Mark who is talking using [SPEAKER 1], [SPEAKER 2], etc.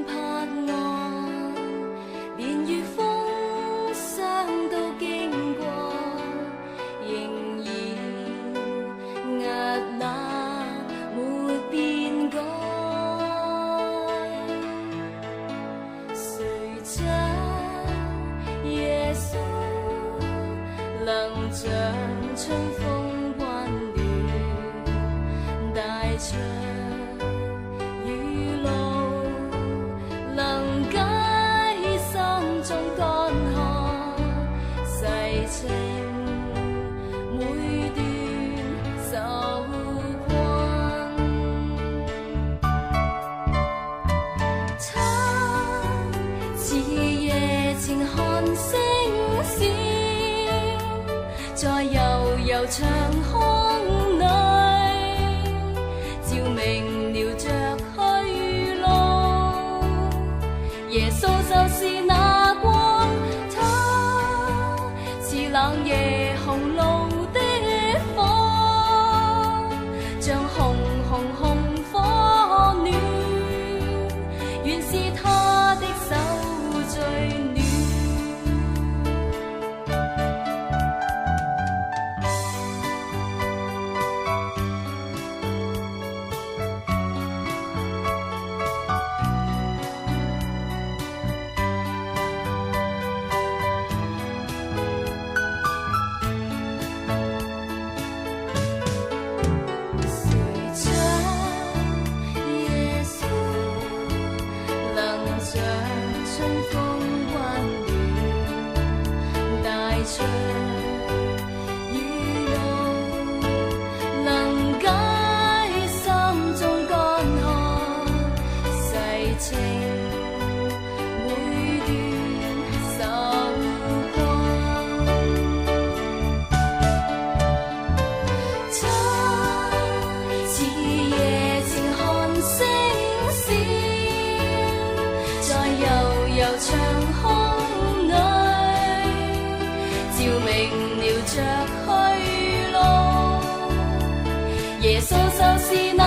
[SPEAKER 1] 盼望，連月風霜都經過，仍然屹立沒變改。誰將耶穌能像春風溫暖，帶出雨露，能解心中乾渴，世情每段受困。他似夜情看星閃，在悠悠長空裏照明了着去路。耶穌就是那光，他似冷夜紅路的火，像紅紅紅火暖，原是他的手最暖。長空裏照明了着去路，耶穌就是那